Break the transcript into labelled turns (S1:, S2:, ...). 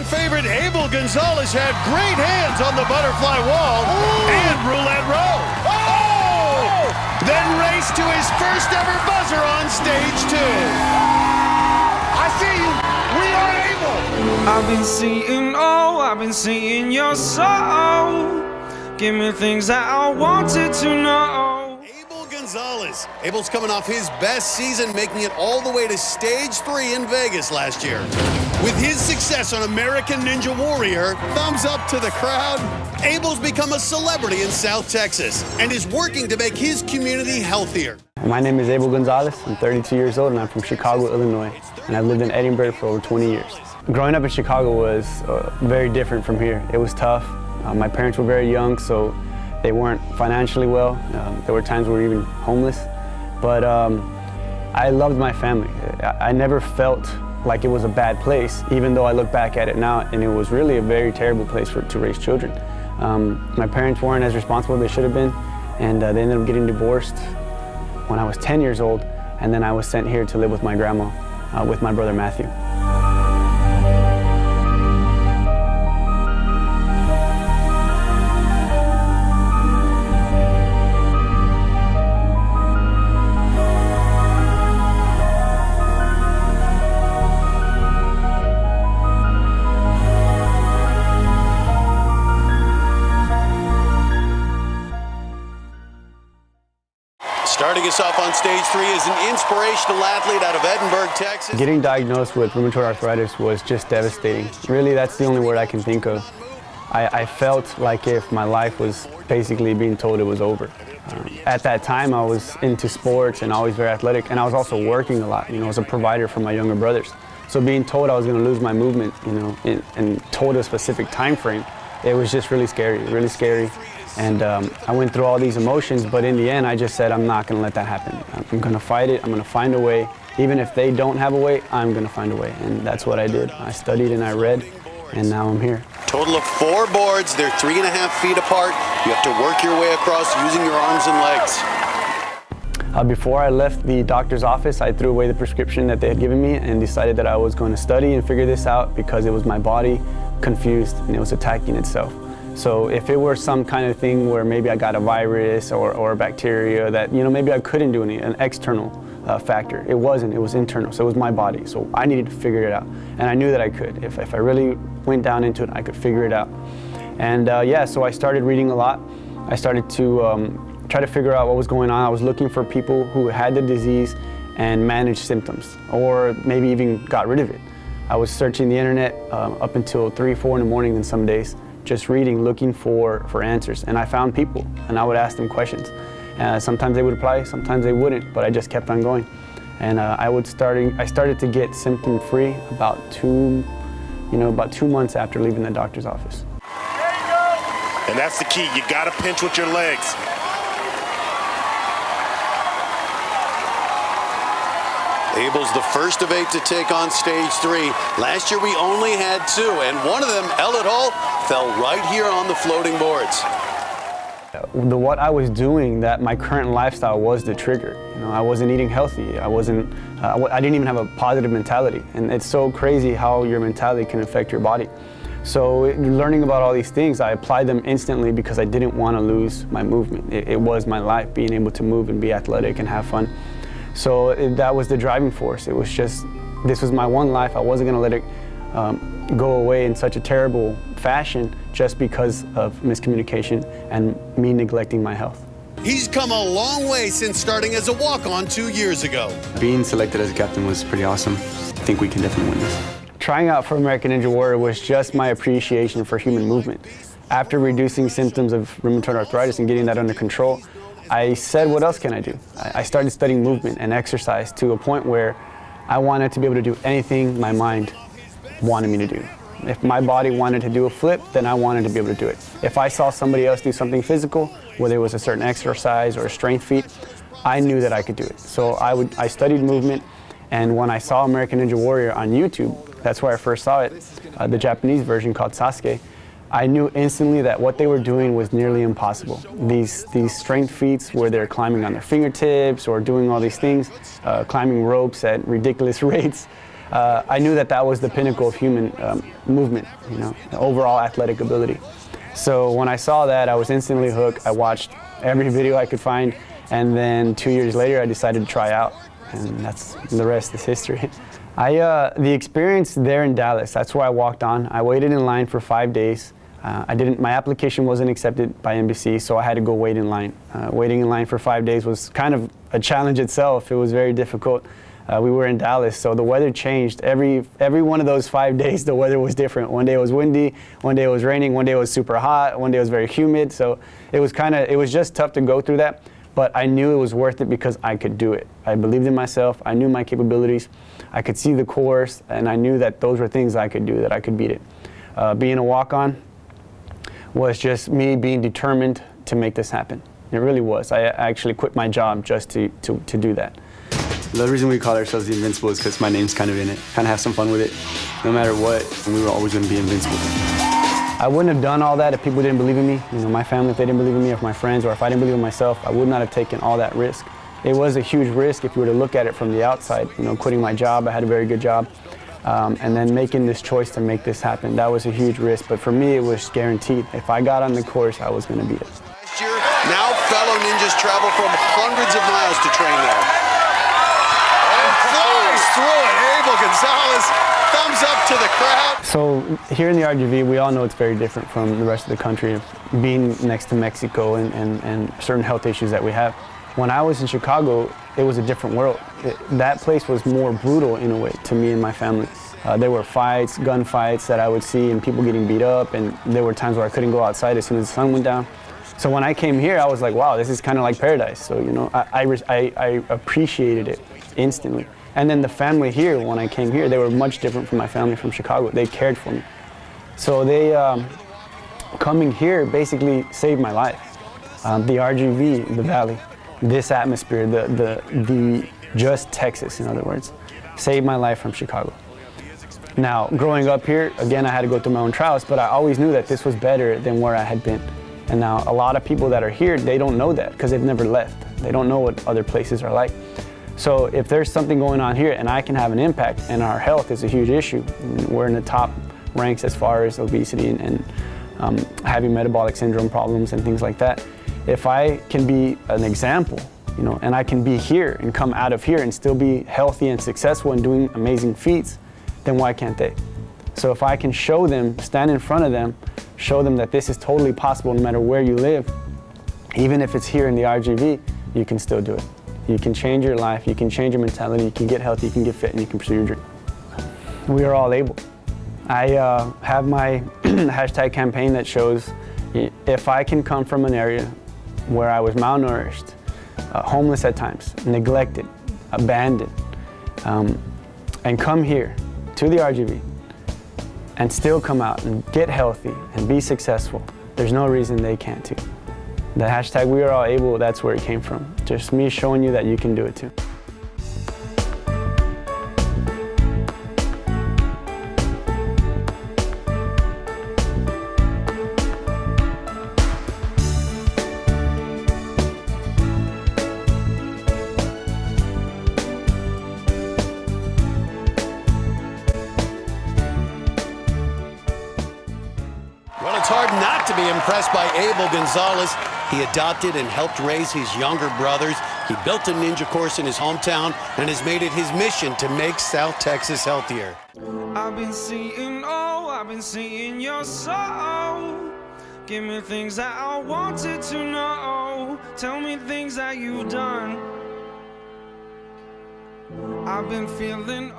S1: favorite Abel Gonzalez had great hands on the butterfly wall and roulette roll. Oh! Then raced to his first ever buzzer on stage 2. I see you. We are able.
S2: I've been seeing your soul. Give me things that I wanted to know.
S1: Abel Gonzalez. Abel's coming off his best season, making it all the way to stage 3 in Vegas last year. With his success on American Ninja Warrior, thumbs up to the crowd, Abel's become a celebrity in South Texas and is working to make his community healthier.
S3: My name is Abel Gonzalez. I'm 32 years old and I'm from Chicago, Illinois, and I've lived in Edinburg for over 20 years. Growing up in Chicago was very different from here. It was tough. My parents were very young, so they weren't financially well. There were times we were even homeless, but I loved my family. I never felt like it was a bad place, even though I look back at it now and it was really a very terrible place to raise children. My parents weren't as responsible as they should have been, and they ended up getting divorced when I was 10 years old, and then I was sent here to live with my grandma, with my brother Matthew.
S1: Starting us off on stage 3 is an inspirational athlete out of Edinburg, Texas.
S3: Getting diagnosed with rheumatoid arthritis was just devastating. Really, that's the only word I can think of. I felt like if my life was basically being told it was over. At that time, I was into sports and always very athletic, and I was also working a lot, as a provider for my younger brothers. So being told I was going to lose my movement, and told a specific time frame, it was just really scary, really scary. And I went through all these emotions, but in the end, I just said, I'm not going to let that happen. I'm going to fight it. I'm going to find a way. Even if they don't have a way, I'm going to find a way. And that's what I did. I studied and I read, and now I'm here.
S1: Total of 4 boards. They're 3.5 feet apart. You have to work your way across using your arms and legs.
S3: Before I left the doctor's office, I threw away the prescription that they had given me and decided that I was going to study and figure this out because it was my body confused and it was attacking itself. So if it were some kind of thing where maybe I got a virus or a bacteria that, maybe I couldn't do an external factor. It wasn't, it was internal, so it was my body. So I needed to figure it out. And I knew that I could. If I really went down into it, I could figure it out. And so I started reading a lot. I started to try to figure out what was going on. I was looking for people who had the disease and managed symptoms, or maybe even got rid of it. I was searching the internet up until 3, 4 in the morning in some days, just reading, looking for answers. And I found people, and I would ask them questions. Sometimes they would reply, sometimes they wouldn't, but I just kept on going. And I started to get symptom-free about 2 months after leaving the doctor's office.
S4: And that's the key, you gotta pinch with your legs.
S1: Abel's the first of 8 to take on stage 3. Last year we only had 2, and one of them, Elliot Hall, fell right here on the floating boards.
S3: What I was doing, that my current lifestyle was the trigger. I wasn't eating healthy. I didn't even have a positive mentality. And it's so crazy how your mentality can affect your body. So learning about all these things, I applied them instantly because I didn't want to lose my movement. It was my life, being able to move and be athletic and have fun. So that was the driving force. It was just, this was my one life. I wasn't going to let it go away in such a terrible fashion just because of miscommunication and me neglecting my health.
S1: He's come a long way since starting as a walk-on 2 years ago.
S5: Being selected as a captain was pretty awesome. I think we can definitely win this.
S3: Trying out for American Ninja Warrior was just my appreciation for human movement. After reducing symptoms of rheumatoid arthritis and getting that under control, I said, what else can I do? I started studying movement and exercise to a point where I wanted to be able to do anything my mind wanted me to do. If my body wanted to do a flip, then I wanted to be able to do it. If I saw somebody else do something physical, whether it was a certain exercise or a strength feat, I knew that I could do it. So I studied movement, and when I saw American Ninja Warrior on YouTube, that's where I first saw it, the Japanese version called Sasuke, I knew instantly that what they were doing was nearly impossible. These strength feats where they're climbing on their fingertips or doing all these things, climbing ropes at ridiculous rates, I knew that that was the pinnacle of human movement, you know, overall athletic ability. So when I saw that, I was instantly hooked. I watched every video I could find, and then 2 years later, I decided to try out, and the rest is history. The experience there in Dallas, that's where I walked on. I waited in line for 5 days. My application wasn't accepted by NBC, so I had to go wait in line. Waiting in line for 5 days was kind of a challenge itself. It was very difficult. We were in Dallas, so the weather changed. Every one of those 5 days, the weather was different. One day it was windy, one day it was raining, one day it was super hot, one day it was very humid. So it was just tough to go through that, but I knew it was worth it because I could do it. I believed in myself, I knew my capabilities, I could see the course, and I knew that those were things I could do, that I could beat it. Being a walk-on was just me being determined to make this happen. It really was. I actually quit my job just to do that.
S5: The reason we call ourselves the Invincible is because my name's kind of in it. Kind of have some fun with it. No matter what, we were always going to be invincible.
S3: I wouldn't have done all that if people didn't believe in me. You know, my family, if they didn't believe in me, if my friends, or if I didn't believe in myself, I would not have taken all that risk. It was a huge risk if you were to look at it from the outside. You know, quitting my job, I had a very good job, and then making this choice to make this happen. That was a huge risk, but for me, it was guaranteed. If I got on the course, I was going to beat it.
S1: Last year, now fellow ninjas travel from hundreds of miles to train there. Flies through it, Abel Gonzalez, thumbs up to the crowd.
S3: So here in the RGV, we all know it's very different from the rest of the country, being next to Mexico and certain health issues that we have. When I was in Chicago, it was a different world. That place was more brutal in a way to me and my family. There were fights, gunfights that I would see, and people getting beat up, and there were times where I couldn't go outside as soon as the sun went down. So when I came here, I was like, wow, this is kind of like paradise. So, you know, I appreciated it instantly. And then the family here, when I came here, they were much different from my family from Chicago. They cared for me. So they, coming here basically saved my life. The RGV, the Valley, this atmosphere, the just Texas, in other words, saved my life from Chicago. Now, growing up here, again, I had to go through my own trials, but I always knew that this was better than where I had been. And now a lot of people that are here, they don't know that because they've never left. They don't know what other places are like. So if there's something going on here and I can have an impact, and our health is a huge issue, we're in the top ranks as far as obesity and having metabolic syndrome problems and things like that. If I can be an example, you know, and I can be here and come out of here and still be healthy and successful and doing amazing feats, then why can't they? So if I can show them, stand in front of them, show them that this is totally possible no matter where you live, even if it's here in the RGV, you can still do it. You can change your life, you can change your mentality, you can get healthy, you can get fit, and you can pursue your dream. We are all able. I have my hashtag campaign that shows if I can come from an area where I was malnourished, homeless at times, neglected, abandoned, and come here to the RGV and still come out and get healthy and be successful, there's no reason they can't too. The hashtag WeAreAllAbel, that's where it came from. Just me showing you that you can do it too.
S1: Well, it's hard not to be impressed by Abel Gonzalez. He adopted and helped raise his younger brothers. He built a ninja course in his hometown and has made it his mission to make South Texas healthier.
S2: I've been seeing your soul. Give me things that I wanted to know. Tell me things that you've done. I've been feeling